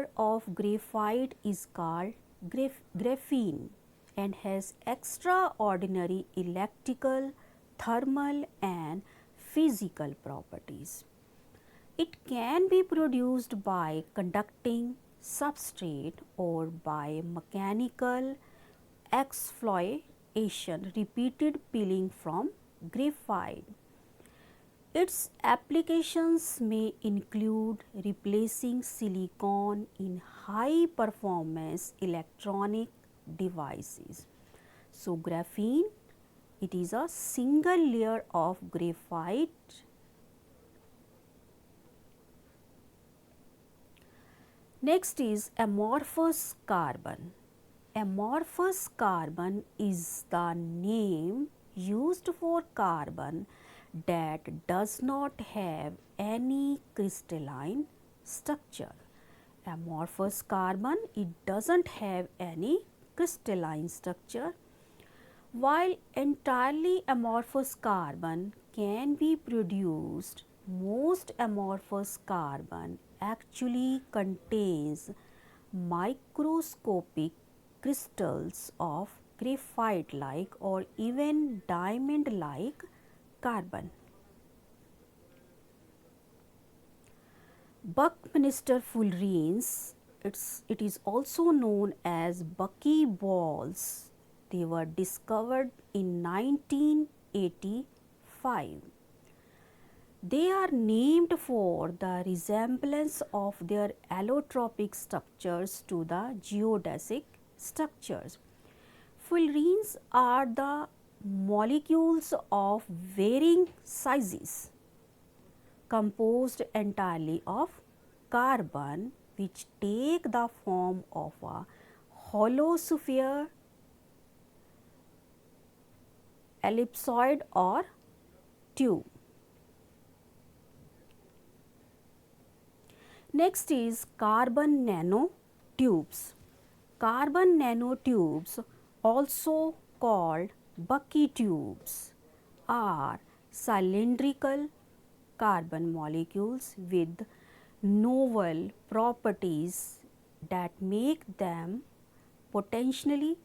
layer of graphite is called graphene and has extraordinary electrical, thermal and physical properties. It can be produced by conducting substrate or by mechanical exfoliation, repeated peeling from graphite. Its applications may include replacing silicon in high performance electronic devices. So, graphene, it is a single layer of graphite. Next is amorphous carbon. Amorphous carbon is the name used for carbon that does not have any crystalline structure. Amorphous carbon, it doesn't have any crystalline structure. While entirely amorphous carbon can be produced, most amorphous carbon actually contains microscopic crystals of graphite like or even diamond like carbon. Buckminster fullerenes, it is also known as buckyballs. They were discovered in 1985. They are named for the resemblance of their allotropic structures to the geodesic structures. Fullerenes are the molecules of varying sizes composed entirely of carbon which take the form of a hollow sphere, ellipsoid or tube. Next is carbon nanotubes. Carbon nanotubes, also called Bucky tubes, are cylindrical carbon molecules with novel properties that make them potentially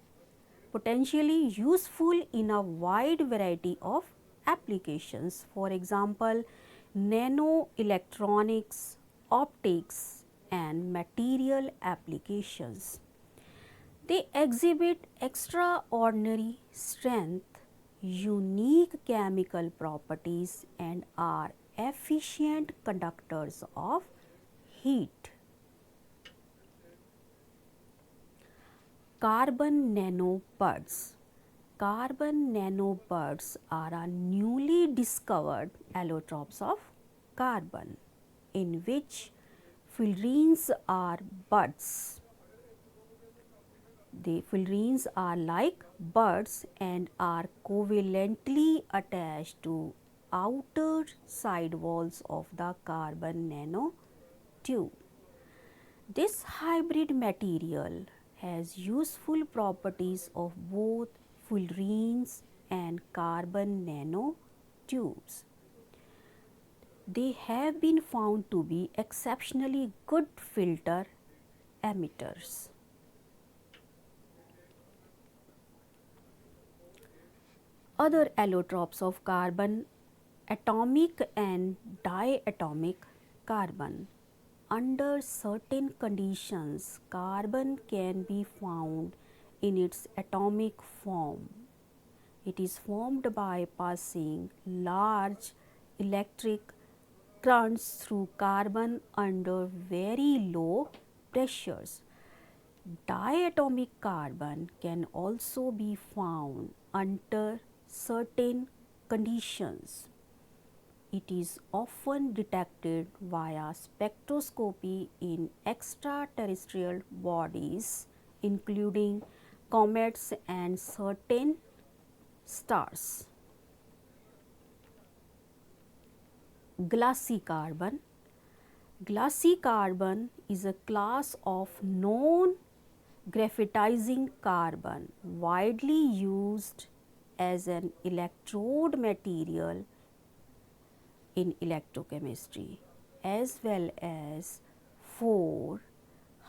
useful in a wide variety of applications. For example, nanoelectronics, optics and material applications. They exhibit extraordinary strength, unique chemical properties and are efficient conductors of heat. Carbon nanobuds. Carbon nanobuds are a newly discovered allotropes of carbon in which fullerenes are buds. The fullerenes are like buds and are covalently attached to outer side walls of the carbon nanotube. This hybrid material has useful properties of both fullerenes and carbon nanotubes. They have been found to be exceptionally good filter emitters. Other allotropes of carbon, atomic and diatomic carbon. Under certain conditions, carbon can be found in its atomic form. It is formed by passing large electric currents through carbon under very low pressures. Diatomic carbon can also be found under certain conditions. It is often detected via spectroscopy in extraterrestrial bodies, including comets and certain stars. Glassy carbon. Glassy carbon is a class of non-graphitizing carbon widely used as an electrode material in electrochemistry as well as for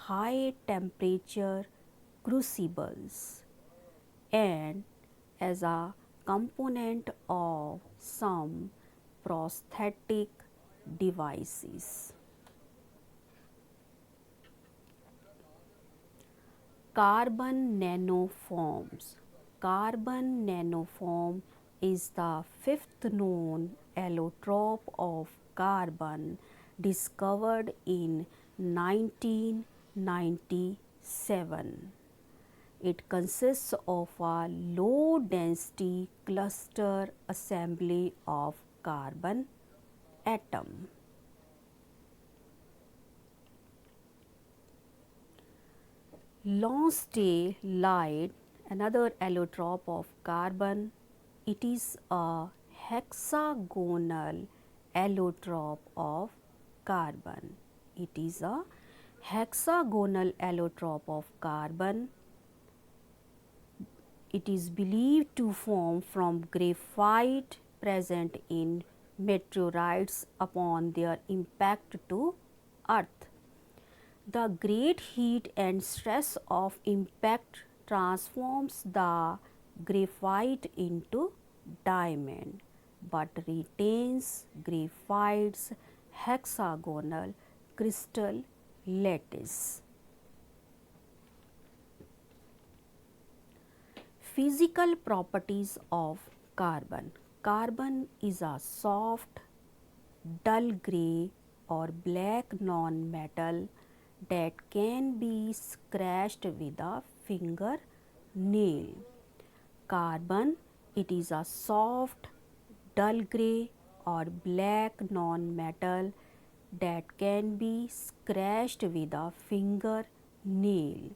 high temperature crucibles and as a component of some prosthetic devices. Carbon nanoforms. Carbon nanoform is the fifth known allotrope of carbon discovered in 1997. It consists of a low density cluster assembly of carbon atom. Long stay light, another allotrope of carbon. It is a hexagonal allotrope of carbon. It is a hexagonal allotrope of carbon. It is believed to form from graphite present in meteorites upon their impact to Earth. The great heat and stress of impact transforms the graphite into diamond, but retains graphite's hexagonal crystal lattice. Physical properties of carbon. Carbon is a soft, dull grey or black non-metal that can be scratched with a finger nail. Carbon, it is a soft, dull grey or black non-metal that can be scratched with a finger nail.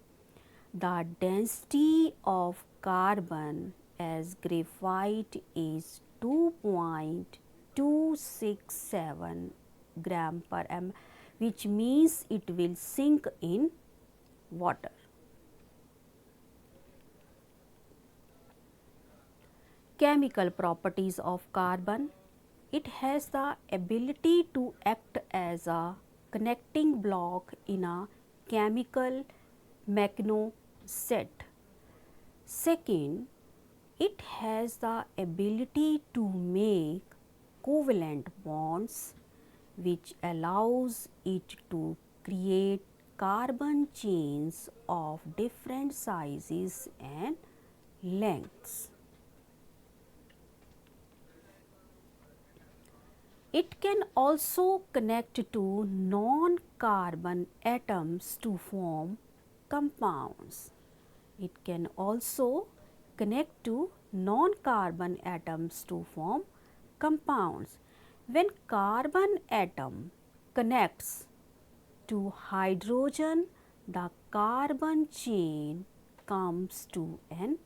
The density of carbon as graphite is 2.267 gram per m, which means it will sink in water. Chemical properties of carbon. It has the ability to act as a connecting block in a chemical mechanoset. Second, it has the ability to make covalent bonds, which allows it to create carbon chains of different sizes and lengths. It can also connect to non-carbon atoms to form compounds. It can also connect to non-carbon atoms to form compounds. When carbon atom connects to hydrogen, the carbon chain comes to an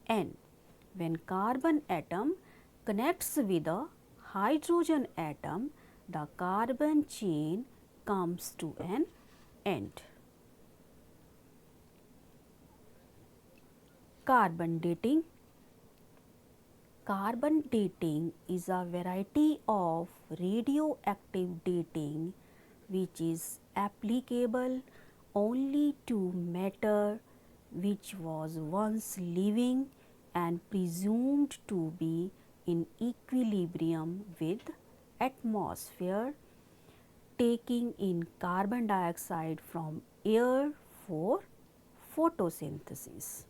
end. When carbon atom connects with a hydrogen atom, the carbon chain comes to an end. Carbon dating. Carbon dating is a variety of radioactive dating which is applicable only to matter which was once living and presumed to be in equilibrium with atmosphere, taking in carbon dioxide from air for photosynthesis.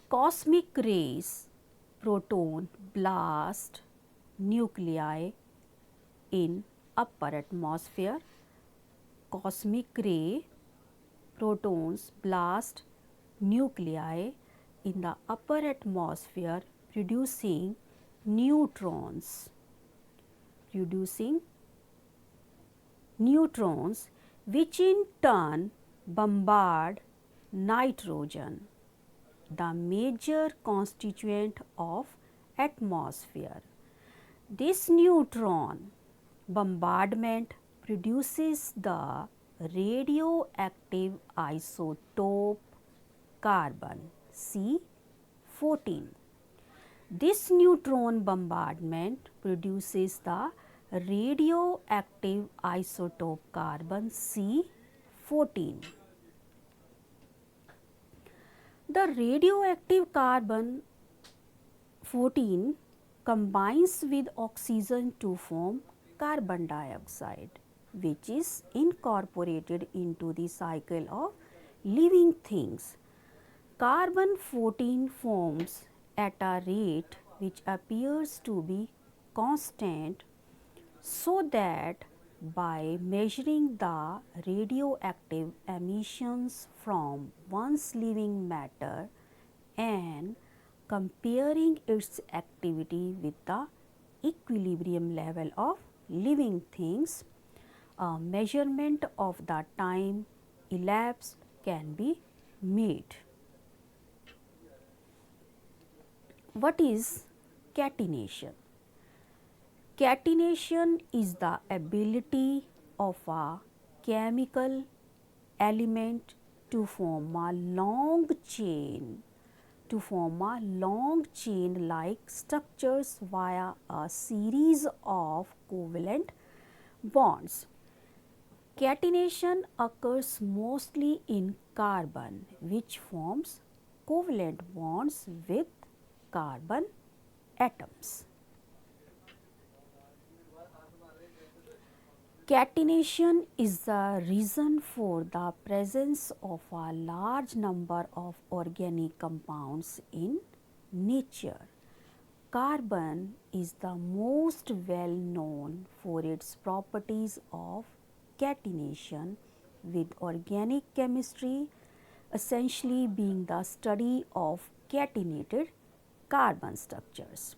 Cosmic rays, proton blast nuclei in upper atmosphere. Cosmic ray protons blast nuclei in the upper atmosphere producing neutrons which in turn bombard nitrogen, the major constituent of atmosphere. This neutron bombardment produces the radioactive isotope carbon C14. This neutron bombardment produces the radioactive isotope carbon C14. The radioactive carbon 14 combines with oxygen to form carbon dioxide, which is incorporated into the cycle of living things. Carbon 14 forms at a rate which appears to be constant, so that by measuring the radioactive emissions from one's living matter and comparing its activity with the equilibrium level of living things, a measurement of the time elapsed can be made. What is catenation? Catenation is the ability of a chemical element to form a long chain like structures via a series of covalent bonds. Catenation occurs mostly in carbon, which forms covalent bonds with carbon atoms. Catenation is the reason for the presence of a large number of organic compounds in nature. Carbon is the most well known for its properties of catenation, with organic chemistry essentially being the study of catenated carbon structures.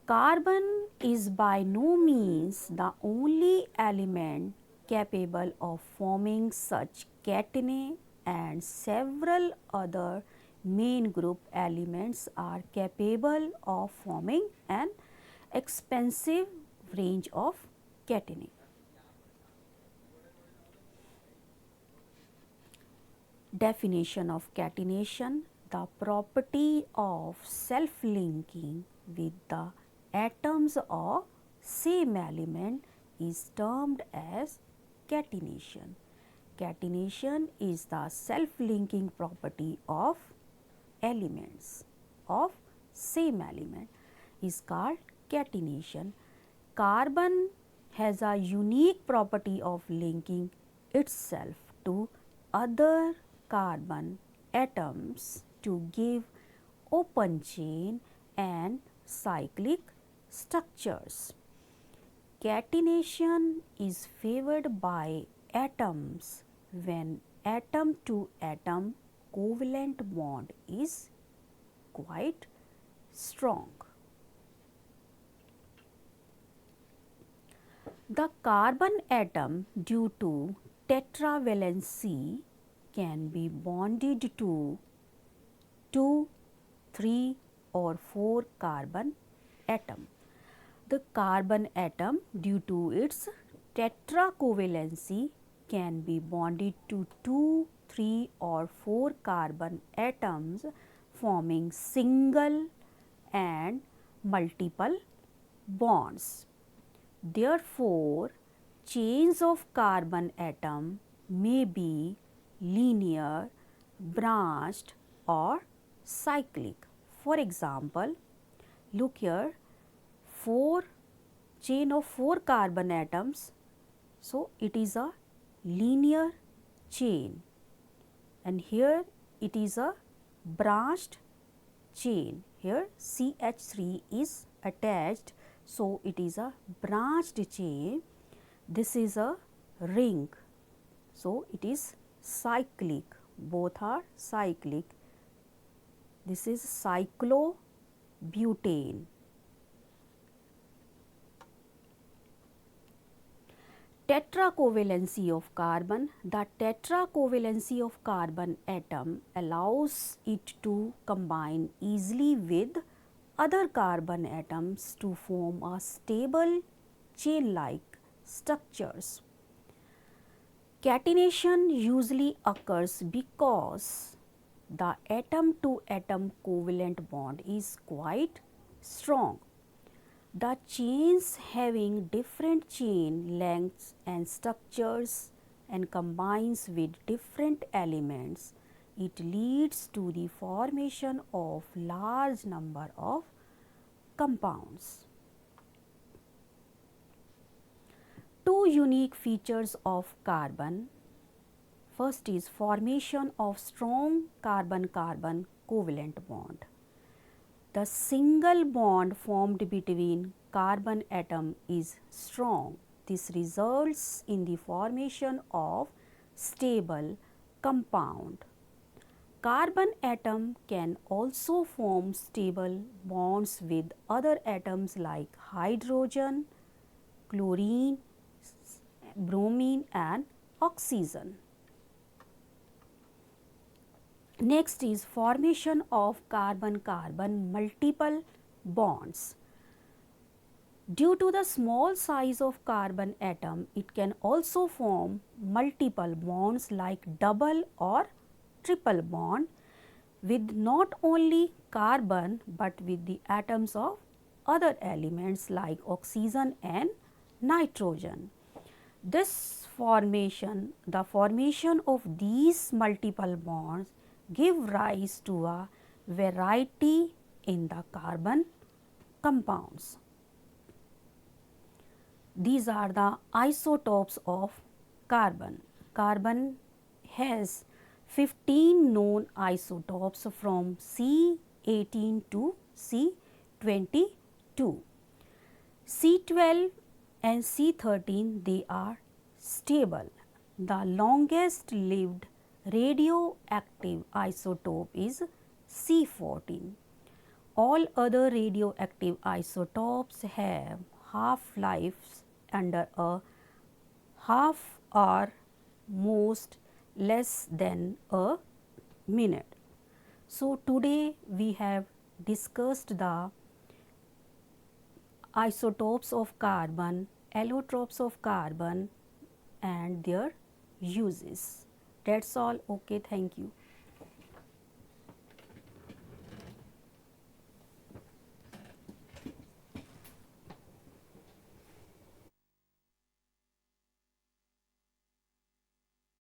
Carbon is by no means the only element capable of forming such catenae, and several other main group elements are capable of forming an expansive range of catenae. Definition of catenation: the property of self-linking with the atoms of same element is termed as catenation. Catenation is the self-linking property of elements of same element is called catenation. Carbon has a unique property of linking itself to other carbon atoms to give open chain and cyclic structures. Catenation is favored by atoms when atom to atom covalent bond is quite strong. The carbon atom, due to tetravalency, can be bonded to 2, 3 or 4 carbon atom. The carbon atom, due to its tetracovalency, can be bonded to 2, 3 or 4 carbon atoms, forming single and multiple bonds. Therefore, chains of carbon atom may be linear, branched or cyclic. For example, look here, chain of 4 carbon atoms, so it is a linear chain, and here it is a branched chain. Here CH3 is attached, so it is a branched chain. This is a ring, so it is cyclic, both are cyclic. This is cyclobutane. Tetracovalency of carbon. The tetracovalency of carbon atom allows it to combine easily with other carbon atoms to form a stable chain-like structures. Catenation usually occurs because the atom to atom covalent bond is quite strong. The chains having different chain lengths and structures and combines with different elements, it leads to the formation of large number of compounds. Two unique features of carbon. First is formation of strong carbon-carbon covalent bond. The single bond formed between carbon atom is strong. This results in the formation of stable compound. Carbon atom can also form stable bonds with other atoms like hydrogen, chlorine, bromine and oxygen. Next is formation of carbon-carbon multiple bonds. Due to the small size of carbon atom, it can also form multiple bonds like double or triple bond with not only carbon but with the atoms of other elements like oxygen and nitrogen. The formation of these multiple bonds give rise to a variety in the carbon compounds. These are the isotopes of carbon. Carbon has 15 known isotopes from C18 to C22. C12 and C13 they are stable. The longest lived radioactive isotope is C14. All other radioactive isotopes have half-lives under a half or most less than a minute. So, today we have discussed the isotopes of carbon, allotropes of carbon and their uses. That's all. Okay, thank you.